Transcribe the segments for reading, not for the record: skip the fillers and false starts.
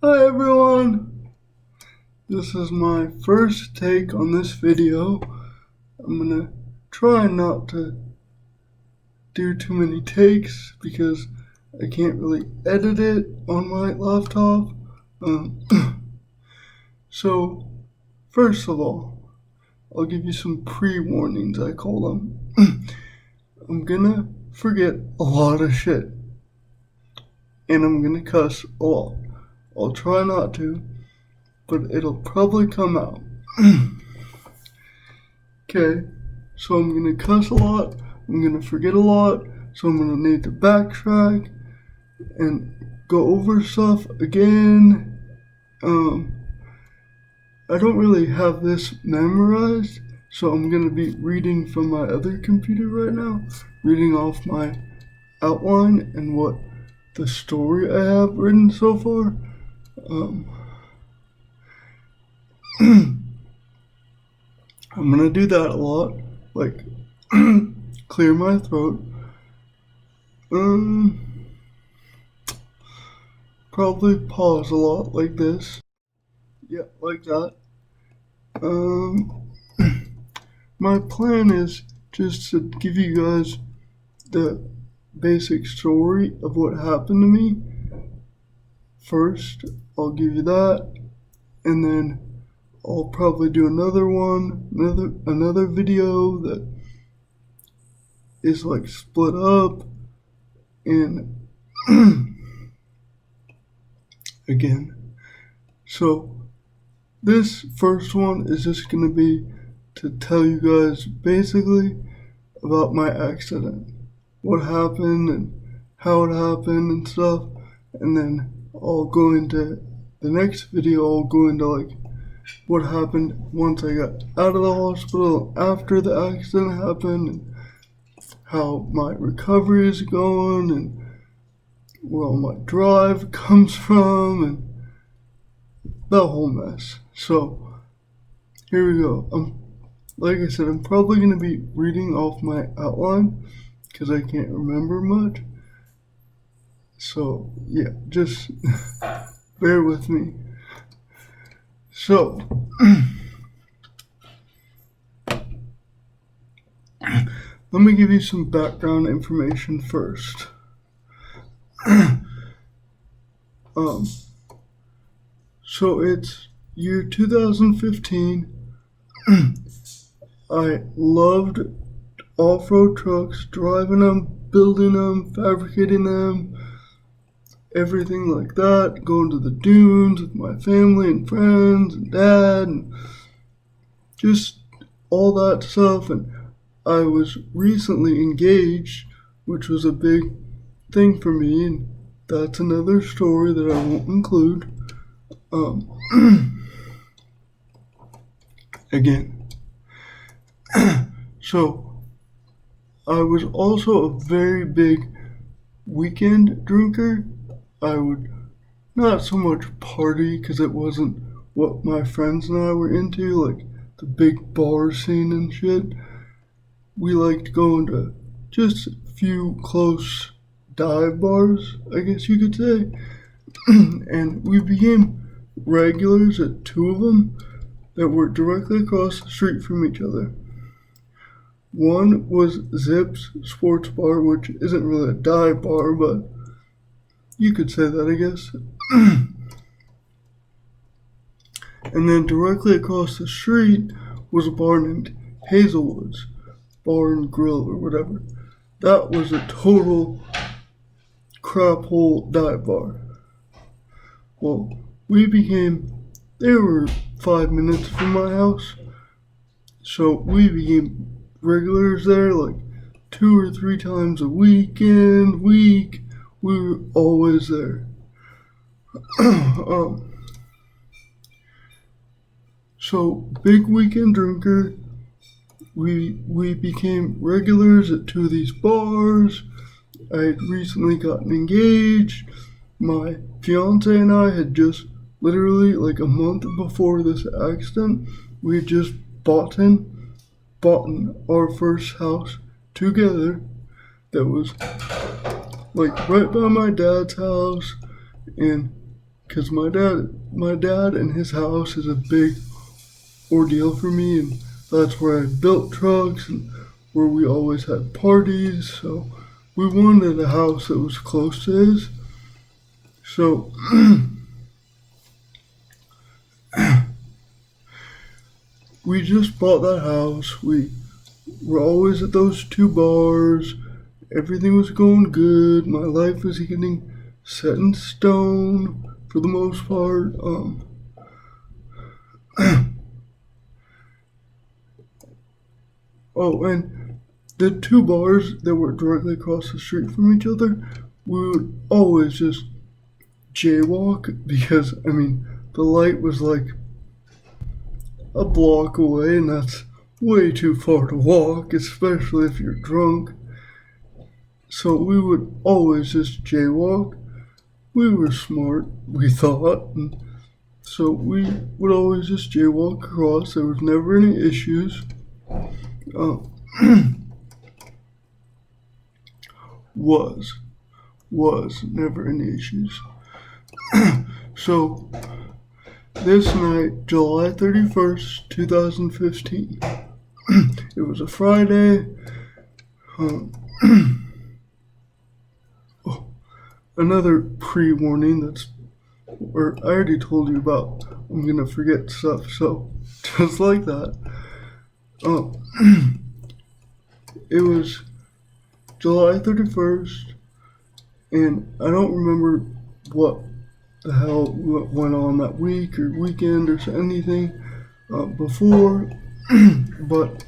Hi everyone! This is my first take on this video. I'm gonna try not to do too many takes because I can't really edit it on my laptop. So, first of all, I'll give you some pre-warnings, I call them. I'm gonna forget a lot of shit. And I'm gonna cuss a lot. I'll try not to, but it'll probably come out. Okay, so I'm gonna cuss a lot, I'm gonna forget a lot, so I'm gonna need to backtrack and go over stuff again. I don't really have this memorized, so I'm gonna be reading from my other computer right now, reading off my outline and what the story I have written so far. I'm gonna do that a lot, like clear my throat. Probably pause a lot like this. Yeah, like that. My plan is just to give you guys the basic story of what happened to me. First, I'll give you that, and then I'll probably do another video that is like split up and again. So this first one is just gonna be to tell you guys basically about my accident, what happened and how it happened and stuff, and then I'll go into the next video. I'll go into like what happened once I got out of the hospital after the accident happened, and how my recovery is going, and where all my drive comes from, and the whole mess. So here we go. Like I said, I'm probably going to be reading off my outline because I can't remember much. So yeah, just bear with me. So let me give you some background information first. So it's year 2015. I loved off-road trucks, driving them, building them, fabricating them, everything like that, going to the dunes with my family and friends and dad, and just all that stuff. And I was recently engaged, which was a big thing for me, and that's another story that I won't include. Again. So, I was also a very big weekend drinker. I would not so much party because it wasn't what my friends and I were into, like the big bar scene and shit. We liked going to just a few close dive bars, I guess you could say. And we became regulars at two of them that were directly across the street from each other. One was Zip's Sports Bar, which isn't really a dive bar, but you could say that, I guess. And then directly across the street was a bar named Hazelwood's Bar and Grill or whatever. That was a total crap hole dive bar. Well, they were 5 minutes from my house, so we became regulars there, like 2 or 3 times a week. We were always there. So big weekend drinker. We became regulars at 2 of these bars. I had recently gotten engaged. My fiance and I had just literally like a month before this accident, we had just bought our first house together that was like right by my dad's house and because my dad and his house is a big ordeal for me, and that's where I built trucks and where we always had parties. So we wanted a house that was close to his. So we just bought that house. We were always at those 2 bars. Everything was going good. My life was getting set in stone for the most part. Oh, and the 2 bars that were directly across the street from each other, we would always just jaywalk because, the light was like a block away, and that's way too far to walk, especially if you're drunk. So we would always just jaywalk. We were smart, we thought, and so we would always just jaywalk across. There was never any issues. Was never any issues. So this night, July 31st, 2015, it was a Friday. Another pre-warning I already told you about. I'm gonna forget stuff, so just like that. It was July 31st, and I don't remember what the hell went on that week or weekend or anything before, but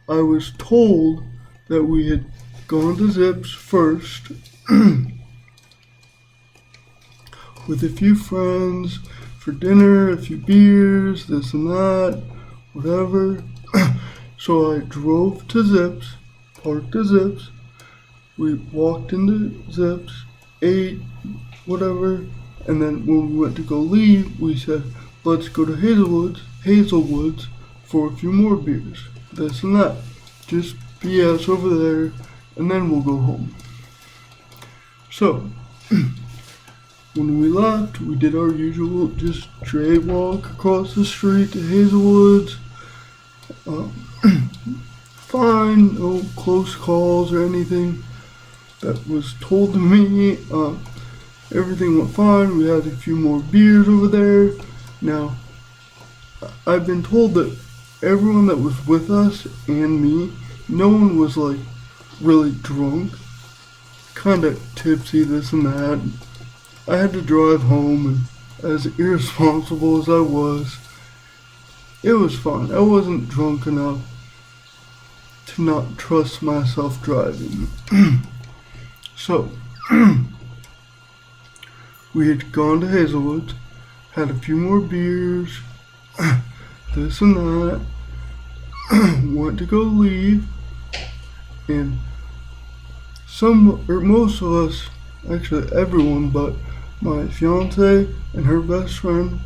I was told that we had gone to Zips first with a few friends for dinner, a few beers, this and that, whatever. So I drove to Zips, parked to Zips, we walked into Zips, ate, whatever, and then when we went to go leave, we said, let's go to Hazelwoods for a few more beers, this and that. Just BS over there, and then we'll go home. So, when we left, we did our usual just jaywalk across the street to Hazelwoods. Fine, no close calls or anything that was told to me. Everything went fine. We had a few more beers over there. Now, I've been told that everyone that was with us and me, no one was like really drunk, kind of tipsy, this and that. I had to drive home, and as irresponsible as I was, it was fine. I wasn't drunk enough to not trust myself driving. So, we had gone to Hazelwood, had a few more beers, this and that, went to go leave, and most of us, actually everyone but my fiance and her best friend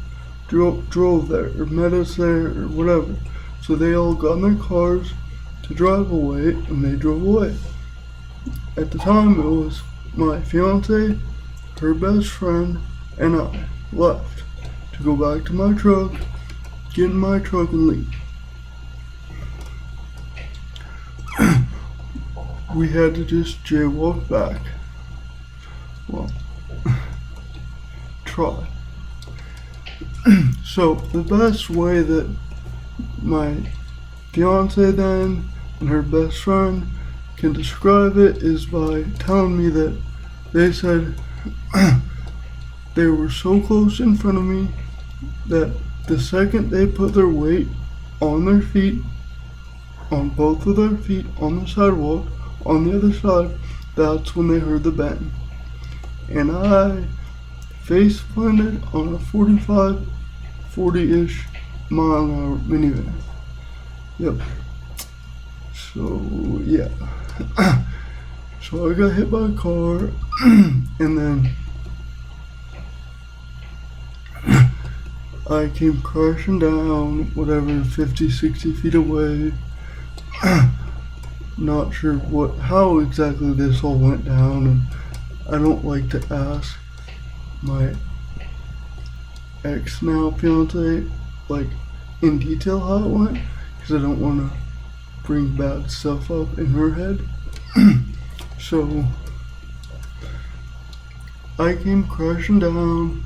drove there, or met us there, or whatever. So they all got in their cars to drive away, and they drove away. At the time, it was my fiance, her best friend, and I left to go back to my truck, get in my truck, and leave. We had to just jaywalk back. Well, try. So the best way that my fiance then and her best friend can describe it is by telling me that they said they were so close in front of me that the second they put their weight on their feet, on both of their feet on the sidewalk, on the other side, that's when they heard the bang. And I face planted on a 40-ish mile an hour minivan. Yep. So, yeah. So I got hit by a car, and then I came crashing down, whatever, 50, 60 feet away. Not sure how exactly this all went down, and I don't like to ask my ex now fiance, like in detail how it went, because I don't want to bring bad stuff up in her head. So I came crashing down.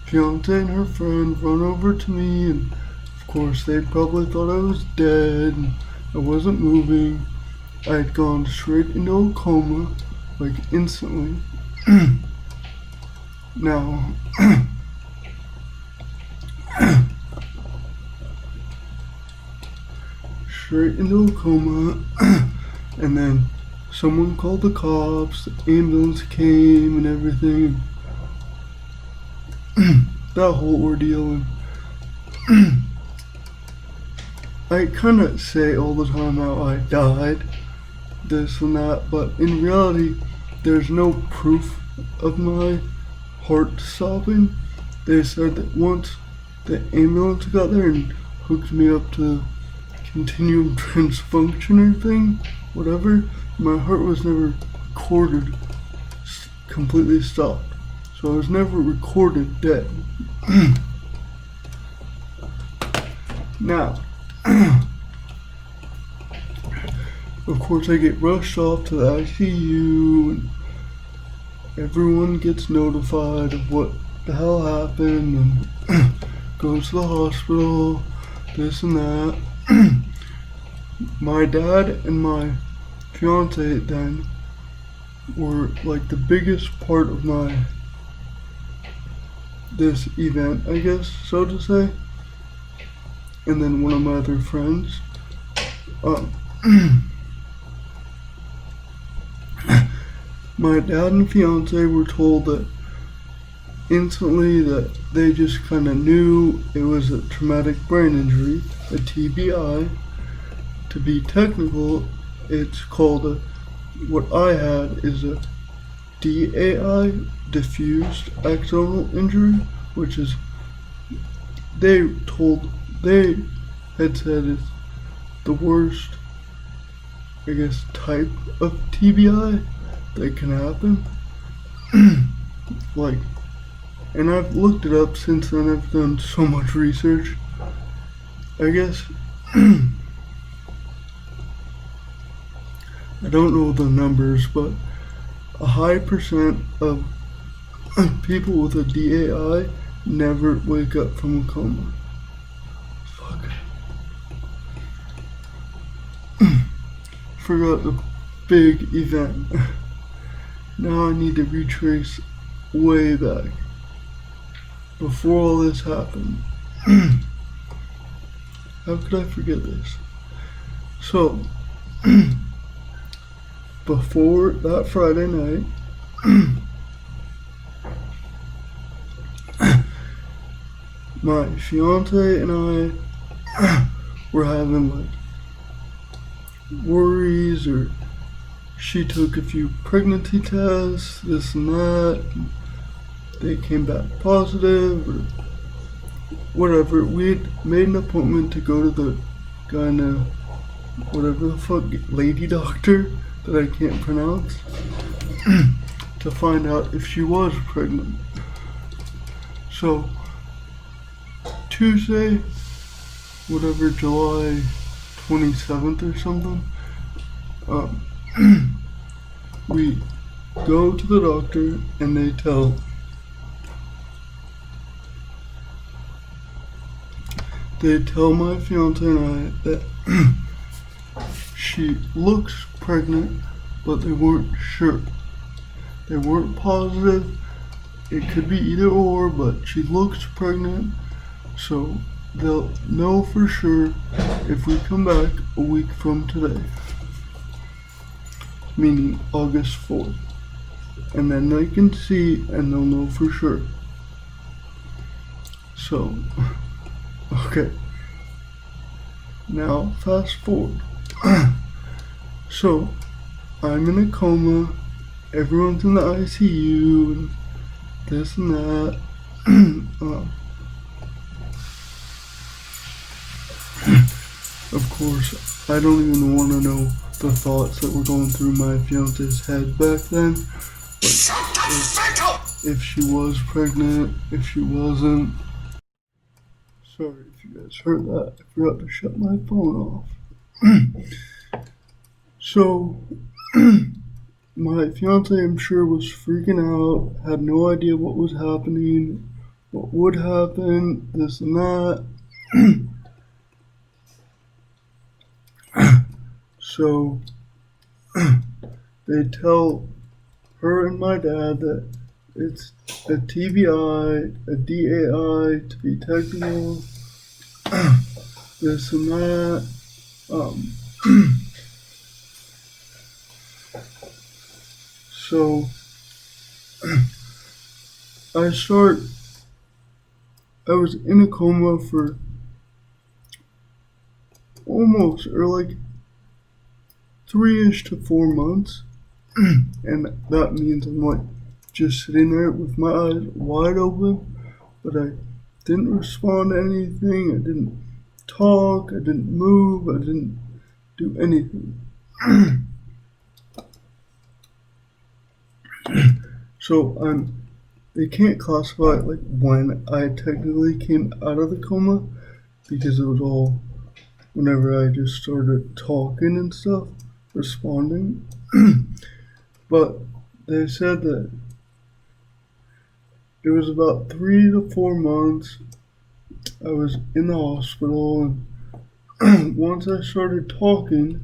Fiance and her friend run over to me, and of course they probably thought I was dead and I wasn't moving. I had gone straight into a coma, like instantly. Now, straight into a coma, and then someone called the cops, the ambulance came and everything. That whole ordeal. And I kind of say all the time how I died, this and that, but in reality, there's no proof of my heart stopping. They said that once the ambulance got there and hooked me up to continuum transfunctioner thing, whatever, my heart was never recorded completely stopped. So I was never recorded dead. Now, of course I get rushed off to the ICU and everyone gets notified of what the hell happened and goes to the hospital, this and that. My dad and my fiance then were like the biggest part of this event, I guess, so to say. And then one of my other friends. My dad and fiance were told that instantly that they just kind of knew it was a traumatic brain injury, a TBI. To be technical, it's called what I had is a DAI, diffused axonal injury, which is, they had said it's the worst, I guess, type of TBI that can happen. Like, and I've looked it up since then. I've done so much research. I guess I don't know the numbers, but a high percent of people with a DAI never wake up from a coma. Fuck. Forgot the big event. Now I need to retrace way back, before all this happened. How could I forget this? So, before that Friday night, my fiance and I were having like worries, or she took a few pregnancy tests, this and that. They came back positive, or whatever. We had made an appointment to go to the gyna, whatever the fuck, lady doctor that I can't pronounce, to find out if she was pregnant. So, Tuesday, whatever, July 27th or something, we go to the doctor and they tell my fiance and I that she looks pregnant, but they weren't sure. They weren't positive. It could be either or, but she looks pregnant, so they'll know for sure if we come back a week from today, meaning August 4th. And then they can see and they'll know for sure. So, okay. Now, fast forward. So, I'm in a coma, everyone's in the ICU, and this and that. Of course, I don't even want to know the thoughts that were going through my fiance's head back then. But if she was pregnant, if she wasn't. Sorry if you guys heard that. I forgot to shut my phone off. So, my fiance, I'm sure, was freaking out, had no idea what was happening, what would happen, this and that. So, they tell her and my dad that it's a TBI, a DAI to be technical, this and that. So I was in a coma for almost, or like 3-ish to 4 months. And that means I'm like just sitting there with my eyes wide open, but I didn't respond to anything. I didn't talk. I didn't move. I didn't do anything. So they can't classify it like when I technically came out of the coma because it was all whenever I just started talking and stuff, responding. But they said that it was about 3 to 4 months. I was in the hospital, and once I started talking,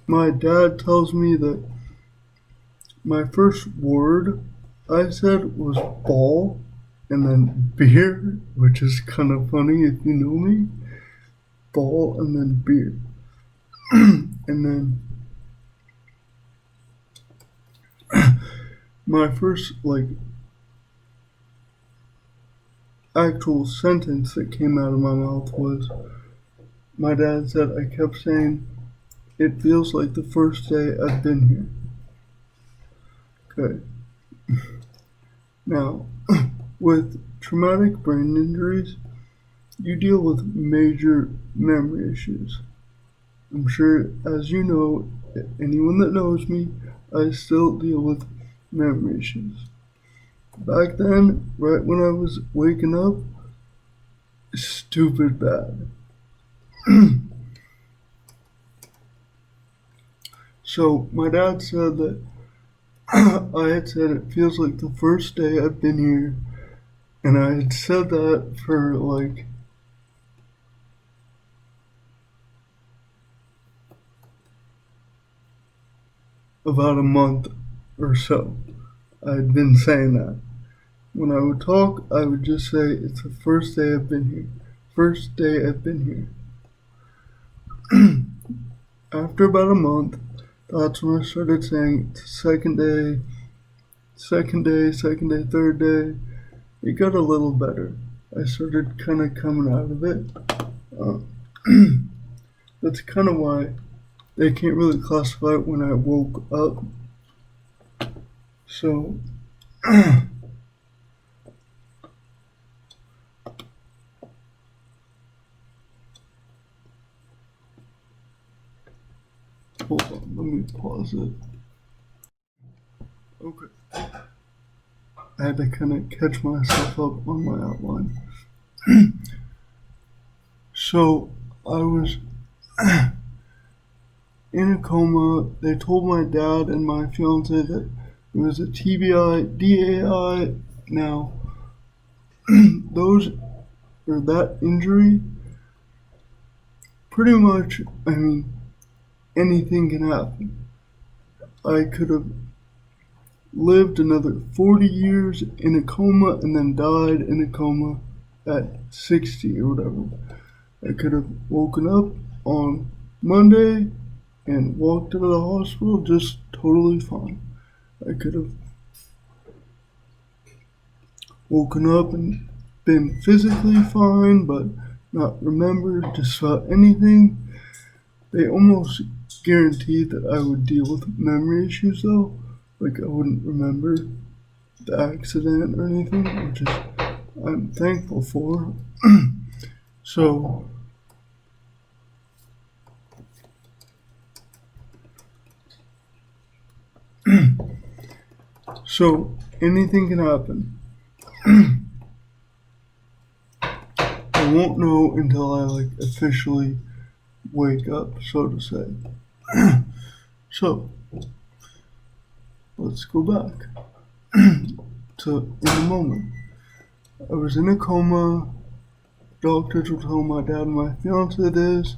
my dad tells me that my first word I said was ball and then beer, which is kind of funny if you know me. Ball and then beer. And then my first actual sentence that came out of my mouth was, my dad said I kept saying, "It feels like the first day I've been here." Okay. Now, with traumatic brain injuries, you deal with major memory issues. I'm sure, as you know, anyone that knows me, I still deal with memory issues. Back then, right when I was waking up, stupid bad. So my dad said that I had said it feels like the first day I've been here, and I had said that for like about a month or so. I had been saying that. When I would talk, I would just say, "It's the first day I've been here. First day I've been here." After about a month, that's when I started saying, "It's the second day, third day." It got a little better. I started kind of coming out of it. Uh, that's kind of why they can't really classify it when I woke up. So, hold on, let me pause it. Okay. I had to kind of catch myself up on my outline. So, I was in a coma. They told my dad and my fiance that it was a TBI, DAI. Now, that injury, pretty much, I mean, anything can happen. I could have lived another 40 years in a coma and then died in a coma at 60 or whatever. I could have woken up on Monday and walked out of the hospital just totally fine. I could have woken up and been physically fine but not remembered just about anything. They almost guaranteed that I would deal with memory issues though. Like I wouldn't remember the accident or anything, which is I'm thankful for. So So anything can happen. I won't know until I officially wake up, so to say. So let's go back to in the moment. I was in a coma. Doctors were telling my dad and my fiance this.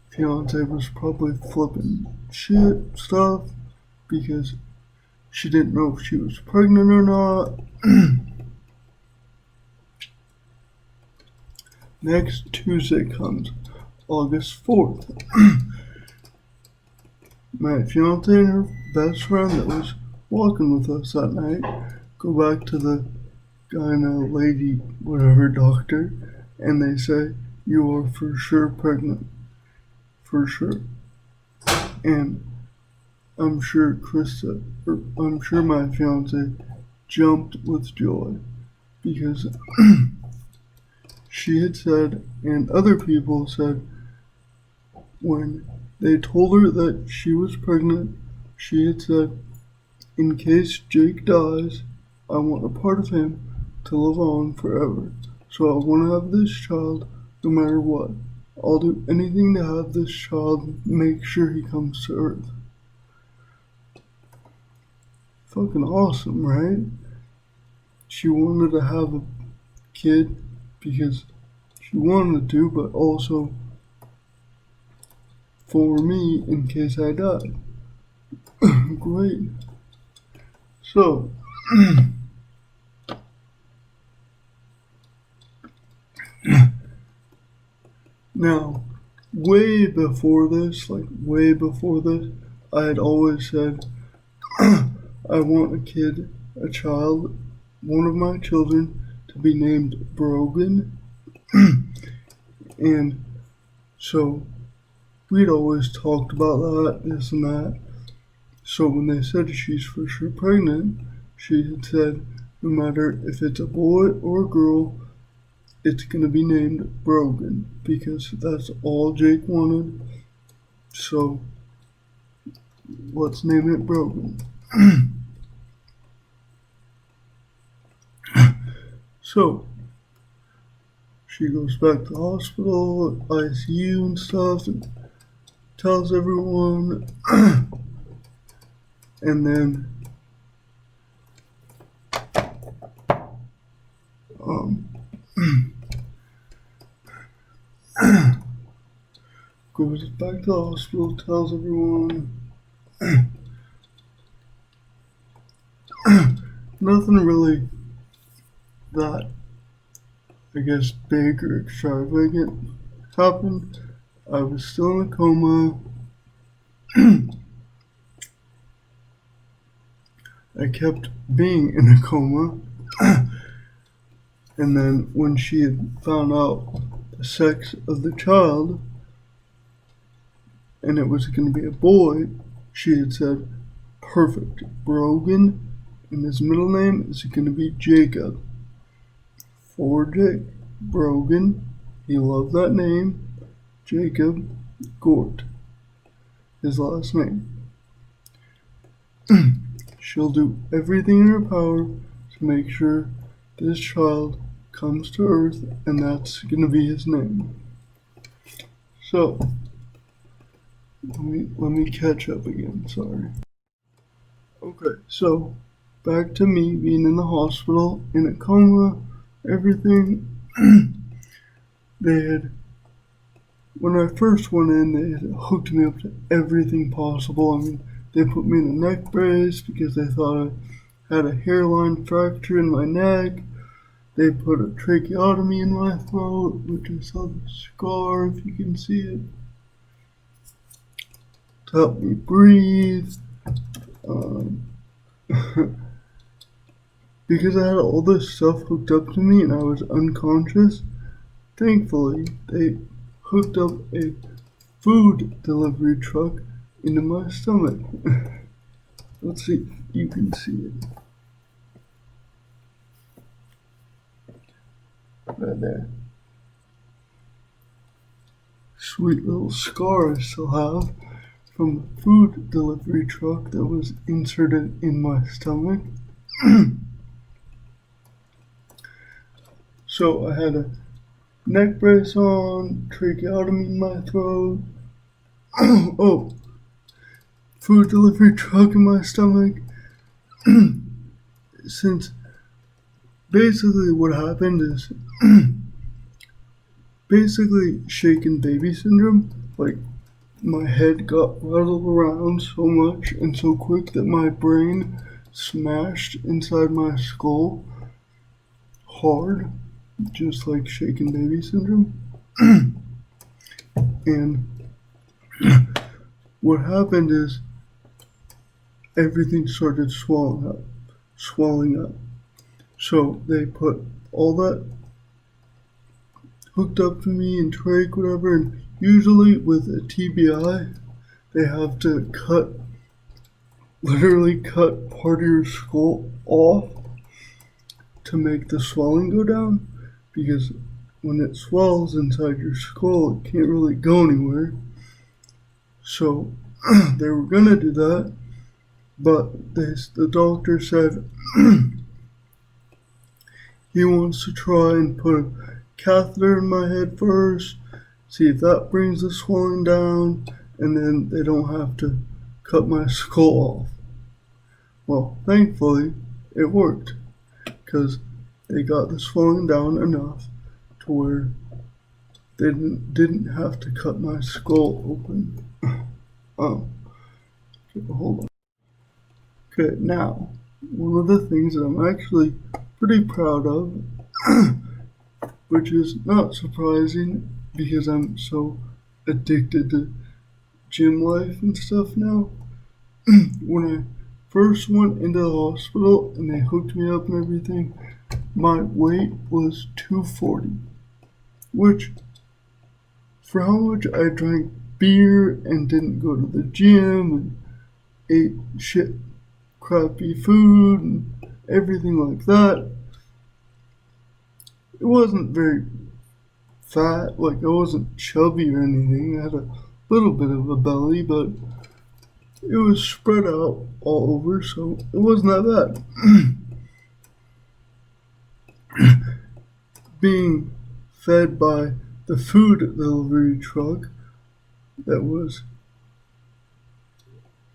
Fiance was probably flipping shit stuff because she didn't know if she was pregnant or not. Next Tuesday comes, August 4th. My fiance and her best friend that was walking with us that night go back to the gyna lady, whatever doctor, and they say, "You are for sure pregnant. For sure." And I'm sure I'm sure my fiance jumped with joy because she had said, and other people said, when they told her that she was pregnant, she had said, "In case Jake dies, I want a part of him to live on forever. So I want to have this child no matter what. I'll do anything to have this child, make sure he comes to Earth." Fucking awesome, right? She wanted to have a kid because she wanted to, but also for me in case I died. Great. So, now, way before this, I had always said, I want a child, one of my children, to be named Brogan. And so, we'd always talked about that, this and that. So when they said she's for sure pregnant, she had said, no matter if it's a boy or a girl, it's going to be named Brogan because that's all Jake wanted. So let's name it Brogan. So she goes back to the hospital, ICU and stuff, and tells everyone. And then goes back to the hospital, tells everyone. Nothing really that, I guess, big or extravagant happened. I was still in a coma. I kept being in a coma. And then when she had found out the sex of the child, and it was going to be a boy, she had said, "Perfect, Brogan, and his middle name is going to be Jacob." For Jake, Brogan, he loved that name. Jacob Gort, his last name. She'll do everything in her power to make sure this child comes to Earth, and that's going to be his name. So, let me catch up again, sorry. Okay, so back to me being in the hospital, in a coma, everything. When I first went in, they had hooked me up to everything possible. I mean, they put me in a neck brace because they thought I had a hairline fracture in my neck. They put a tracheotomy in my throat, which I saw the scar, if you can see it, to help me breathe. Because I had all this stuff hooked up to me and I was unconscious, thankfully, they hooked up a food delivery truck into my stomach. Let's see if you can see it. Right there. Sweet little scar I still have from the food delivery truck that was inserted in my stomach. So I had a neck brace on, tracheotomy in my throat. Oh, food delivery truck in my stomach. Since basically what happened is basically shaken baby syndrome. Like my head got rattled around so much and so quick that my brain smashed inside my skull hard, just like shaken baby syndrome. And what happened is everything started swelling up. So they put all that hooked up to me and trach, whatever, and usually with a TBI, they have to literally cut part of your skull off to make the swelling go down, because when it swells inside your skull, it can't really go anywhere. So they were gonna do that, but the doctor said he wants to try and put a catheter in my head first, see if that brings the swelling down, and then they don't have to cut my skull off. Well, thankfully, it worked, because they got the swelling down enough to where they didn't have to cut my skull open. Hold on. Okay, now, one of the things that I'm actually pretty proud of, which is not surprising because I'm so addicted to gym life and stuff now. When I first went into the hospital and they hooked me up and everything, my weight was 240, which for how much I drank beer and didn't go to the gym and ate crappy food and everything like that, it wasn't very fat. Like, I wasn't chubby or anything. I had a little bit of a belly, but it was spread out all over, so it wasn't that bad. Being fed by the food delivery truck, that was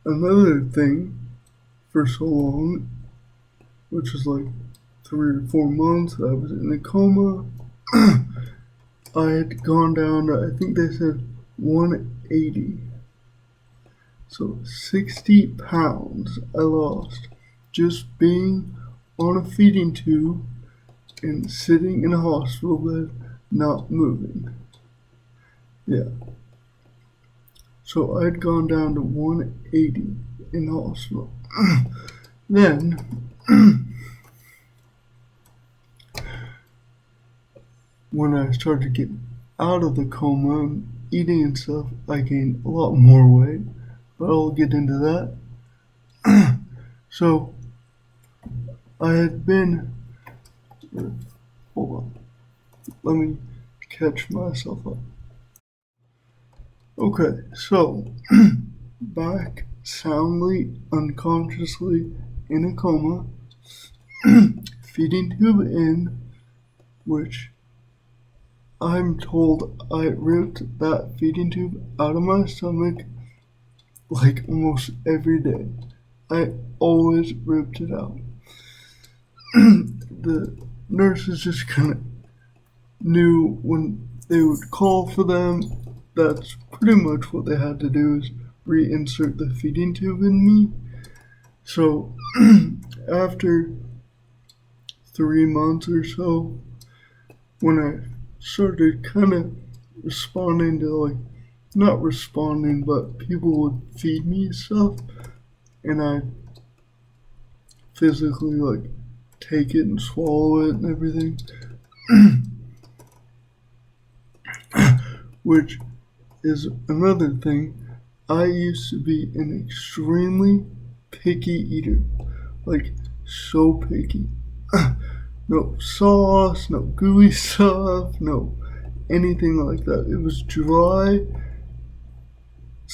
another thing for so long, which was like 3 or 4 months. I was in a coma. I had gone down to, I think they said 180. So 60 pounds I lost just being on a feeding tube and sitting in a hospital bed, not moving. Yeah. So I'd gone down to 180 in the hospital. Then, when I started getting out of the coma and eating and stuff, I gained a lot more weight, but I'll get into that. So, I had been, hold on, let me catch myself up. Okay, so, back soundly, unconsciously in a coma, feeding tube in, which I'm told I ripped that feeding tube out of my stomach like almost every day. I always ripped it out. The nurses just kind of knew when they would call for them, that's pretty much what they had to do, is reinsert the feeding tube in me. So after 3 months or so, when I started kind of responding to, like, not responding, but people would feed me stuff, and I physically, like, take it and swallow it and everything. Which is another thing. I used to be an extremely picky eater. Like, so picky. No sauce, no gooey stuff, no anything like that. It was dry,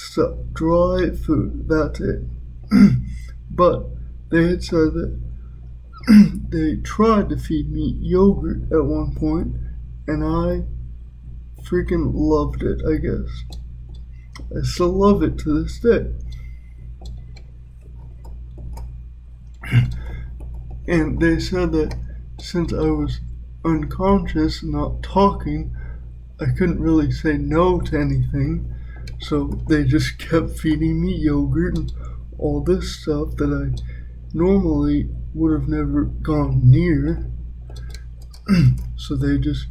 stuff, dry food, that's it. But they had said that they tried to feed me yogurt at one point, and I freaking loved it, I guess. I still love it to this day. And they said that since I was unconscious and not talking, I couldn't really say no to anything. So they just kept feeding me yogurt and all this stuff that I normally would have never gone near. So they just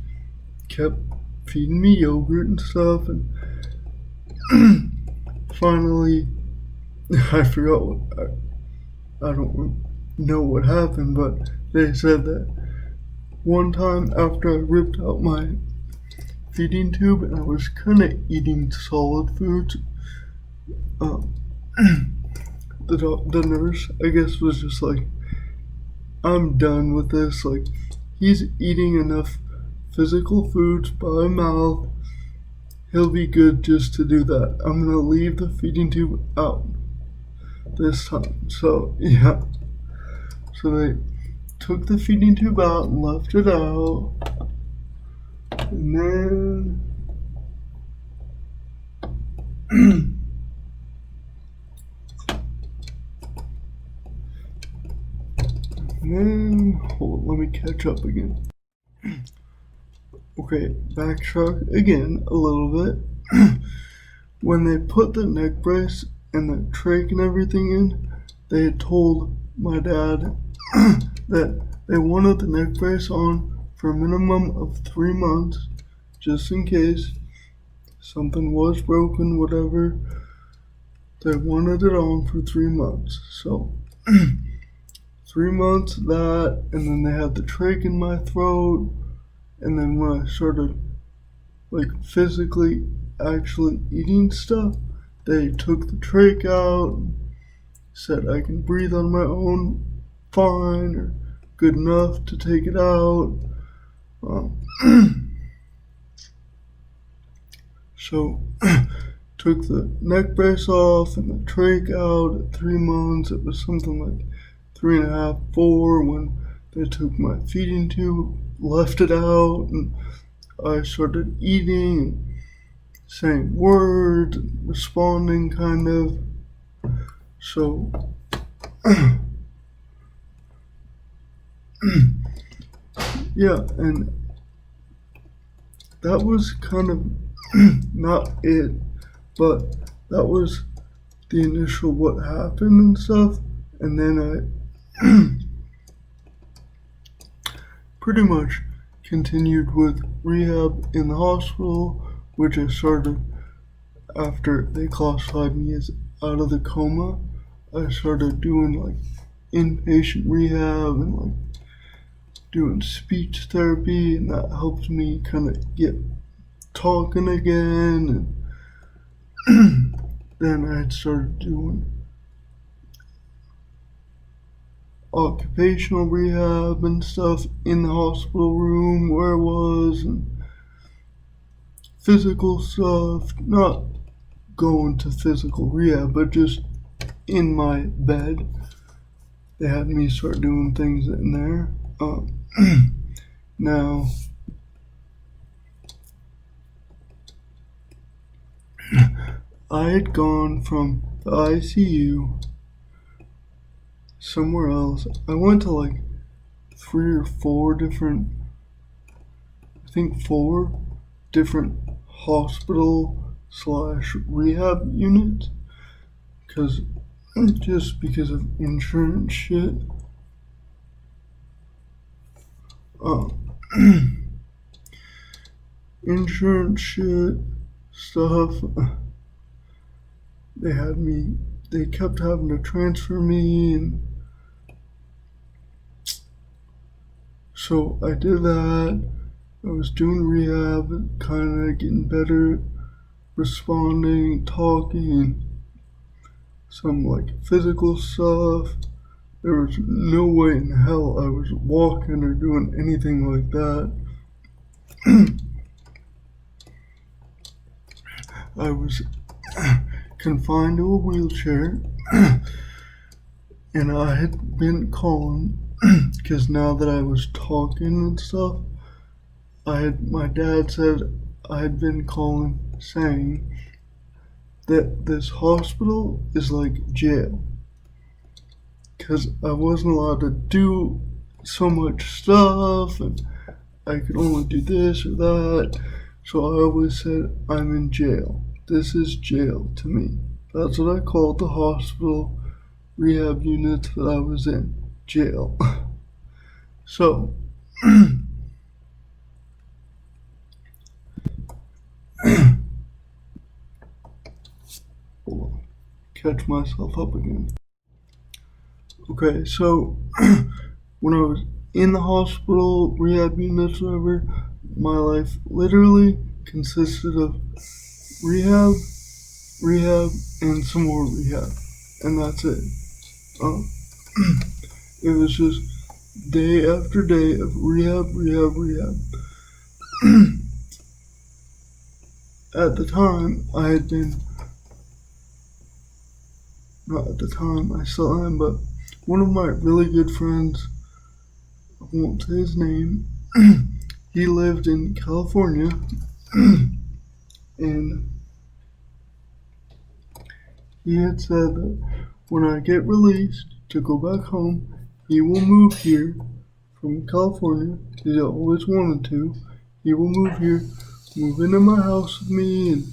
kept feeding me yogurt and stuff, and finally, I forgot what, I don't know what happened, but they said that one time after I ripped out my feeding tube and I was kind of eating solid foods, the nurse, I guess, was just like, I'm done with this. Like, he's eating enough physical foods by mouth. He'll be good just to do that. I'm gonna leave the feeding tube out this time. So, yeah. So they took the feeding tube out and left it out. And then hold on, let me catch up again. Okay, backtrack again a little bit. When they put the neck brace and the trach and everything in, they had told my dad that they wanted the neck brace on for a minimum of 3 months, just in case something was broken, whatever. They wanted it on for 3 months. So 3 months of that, and then they had the trach in my throat, and then when I started like physically actually eating stuff, they took the trach out, said I can breathe on my own fine or good enough to take it out. So took the neck brace off and the trach out at 3 months. It was something like 3.5, 4 when they took my feeding tube, left it out, and I started eating and saying words and responding kind of. So yeah, and that was kind of not it, but that was the initial what happened and stuff. And then I pretty much continued with rehab in the hospital, which I started after they classified me as out of the coma. I started doing like inpatient rehab and like doing speech therapy, and that helped me kind of get talking again. And then I had started doing occupational rehab and stuff in the hospital room where I was, and physical stuff, not going to physical rehab, but just in my bed. They had me start doing things in there. Now, I had gone from the ICU somewhere else. I went to like 3 or 4 different, I think 4 different hospital / rehab units, just because of insurance shit. Insurance shit stuff. They kept having to transfer me, and so I did that. I was doing rehab, kind of getting better, responding, talking, some like physical stuff. There was no way in hell I was walking or doing anything like that. I was confined to a wheelchair, and I had been calling because now that I was talking and stuff, my dad said I had been calling saying that this hospital is like jail because I wasn't allowed to do so much stuff and I could only do this or that. So I always said, I'm in jail. This is jail to me. That's what I called the hospital rehab unit that I was in. Jail. So, hold on. Catch myself up again. Okay, so when I was in the hospital, rehab units, whatever, my life literally consisted of rehab, rehab, and some more rehab. And that's it. It was just day after day of rehab, rehab, rehab. At the time, I had been, not at the time, I still am, but one of my really good friends, I won't say his name, he lived in California, and he had said that when I get released to go back home, he will move here from California, because he always wanted to. He will move here, move into my house with me, and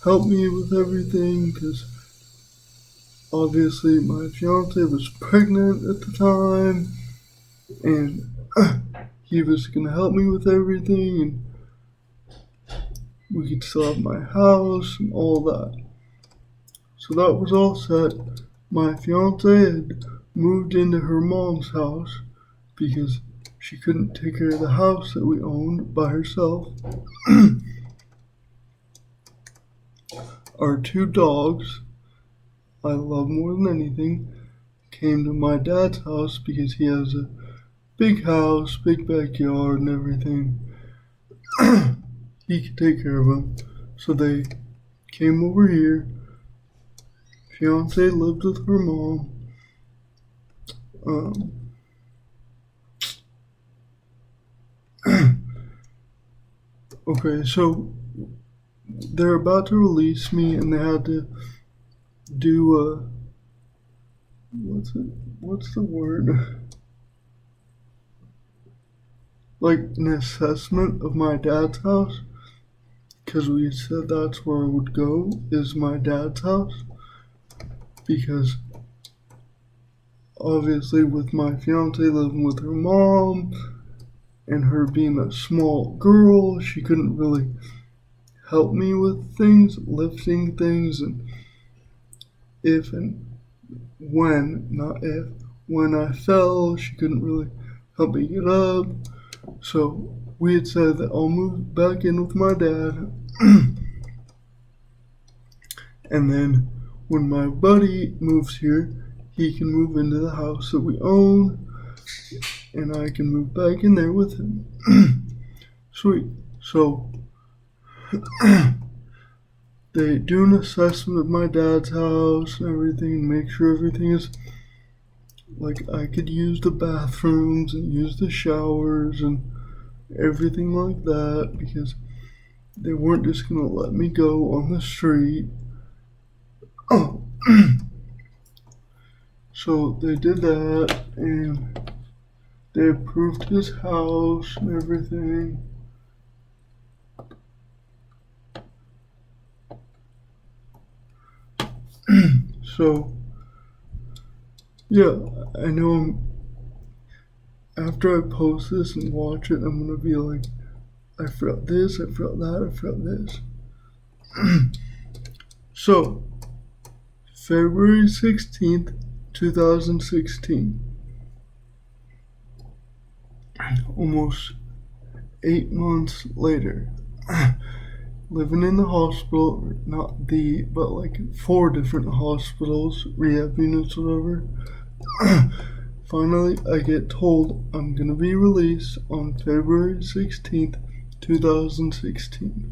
help me with everything, because obviously my fiance was pregnant at the time, and he was going to help me with everything, and we could still have my house and all that. So that was all set. My fiance had moved into her mom's house because she couldn't take care of the house that we owned by herself. Our two dogs, I love more than anything, came to my dad's house because he has a big house, big backyard and everything. He could take care of them. So they came over here. Fiance lived with her mom. Okay, so they're about to release me and they had to do what's the word? Like an assessment of my dad's house. Because we said that's where I would go, is my dad's house. Because obviously with my fiance living with her mom and her being a small girl, she couldn't really help me with things, lifting things, and if and when, not if, when I fell, she couldn't really help me get up. So we had said that I'll move back in with my dad. And then when my buddy moves here, he can move into the house that we own, and I can move back in there with him. Sweet. So they do an assessment of my dad's house and everything, make sure everything is like I could use the bathrooms and use the showers and everything like that, because they weren't just gonna let me go on the street. Oh. So they did that and they approved his house and everything. So yeah, I know after I post this and watch it, I'm gonna be like, I felt this, I felt that, I felt this. So, February 16th, 2016. Almost 8 months later. Living in the hospital, but like 4 different hospitals, rehab units, whatever. Finally, I get told I'm gonna be released on February 16th, 2016.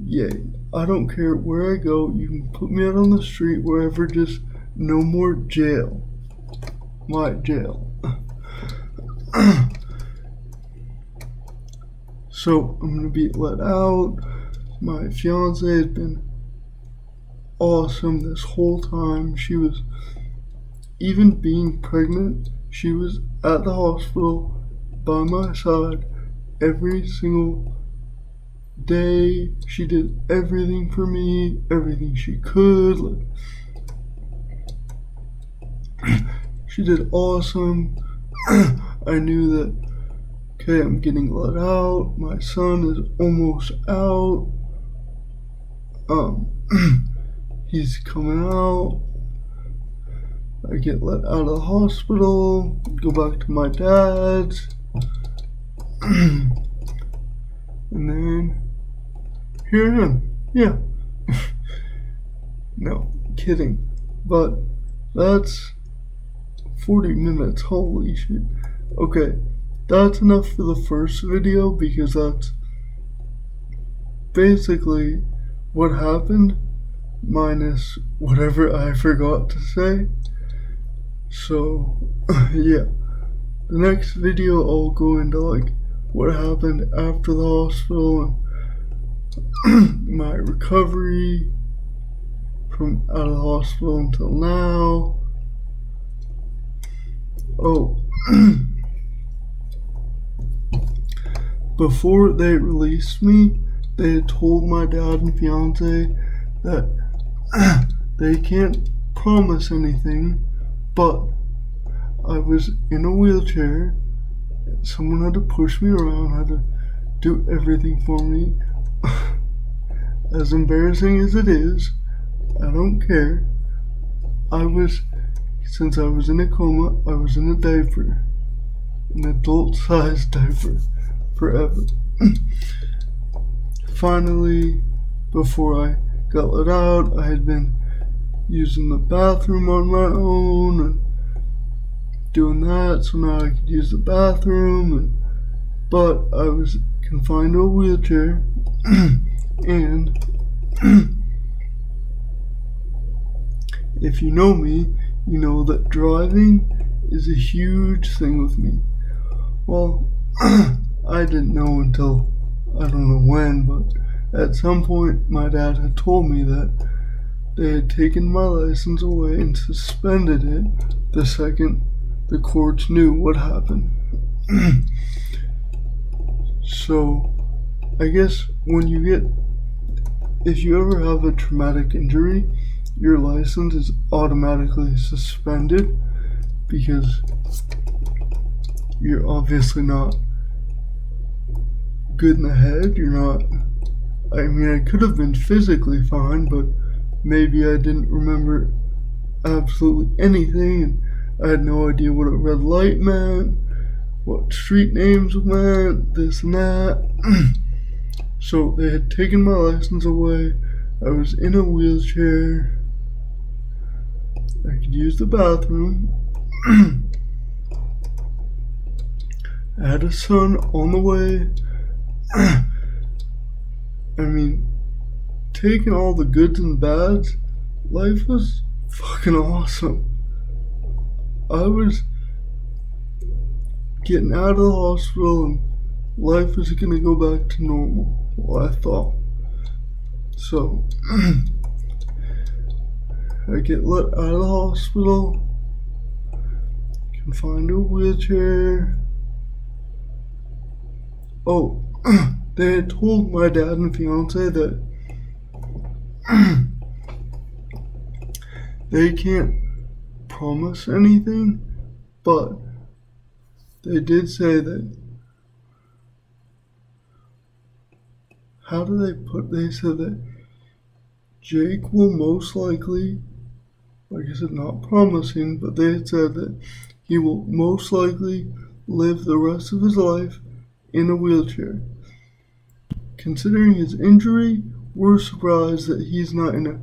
yay. I don't care where I go. You can put me out on the street, wherever, just no more jail. My jail. So I'm gonna be let out. My fiance has been awesome this whole time. She was, even being pregnant, she was at the hospital by my side every single day. She did everything for me, everything she could. She did awesome. I knew that, okay, I'm getting let out. My son is almost out. He's coming out. I get let out of the hospital, go back to my dad's. And then here I am. Yeah. No, kidding. But that's 40 minutes. Holy shit. Okay, that's enough for the first video, because that's basically what happened minus whatever I forgot to say. So yeah, the next video I'll go into like what happened after the hospital and my recovery from out of the hospital until now. Oh, before they released me, they had told my dad and fiance that they can't promise anything, but I was in a wheelchair. Someone had to push me around, had to do everything for me. As embarrassing as it is, I don't care. Since I was in a coma, I was in a diaper. An adult-sized diaper. Forever. Finally, before I got let out, I had been using the bathroom on my own and doing that, so now I could use the bathroom. But I was confined to a wheelchair, and if you know me, you know that driving is a huge thing with me. Well, I didn't know until I don't know when, but at some point my dad had told me that they had taken my license away and suspended it the second the courts knew what happened. So I guess if you ever have a traumatic injury, your license is automatically suspended, because you're obviously not good in the head. I could have been physically fine, but maybe I didn't remember absolutely anything, and I had no idea what a red light meant, what street names meant, this and that. So they had taken my license away. I was in a wheelchair. I could use the bathroom. I had a son on the way. I mean, taking all the goods and bads, life was fucking awesome. I was getting out of the hospital and life was gonna go back to normal. Well, I thought. So, I get let out of the hospital, confined to a wheelchair. Oh, they had told my dad and fiance that they can't promise anything, but they did say that, they said that Jake will most likely, like I said, not promising, but they had said that he will most likely live the rest of his life in a wheelchair. Considering his injury, we're surprised that he's not in a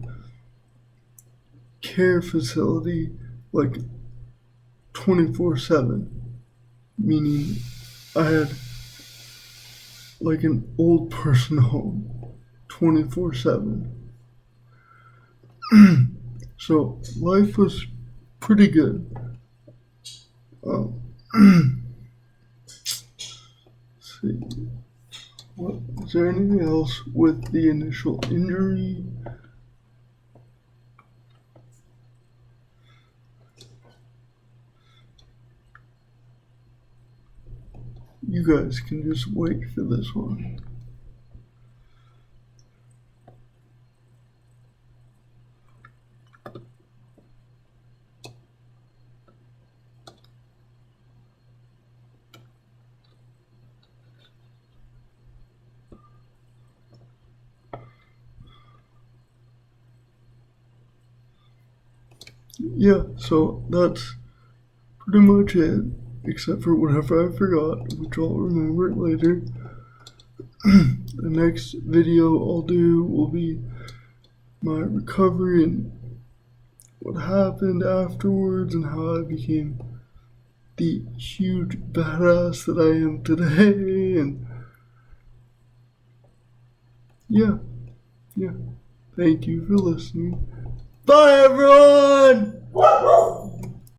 care facility like 24/7. Meaning I had like an old person home 24/7. So life was pretty good. Let's see. What, is there anything else with the initial injury? You guys can just wait for this one. Yeah, so that's pretty much it, except for whatever I forgot, which I'll remember later. The next video I'll do will be my recovery and what happened afterwards and how I became the huge badass that I am today. And yeah. Thank you for listening. Bye, everyone!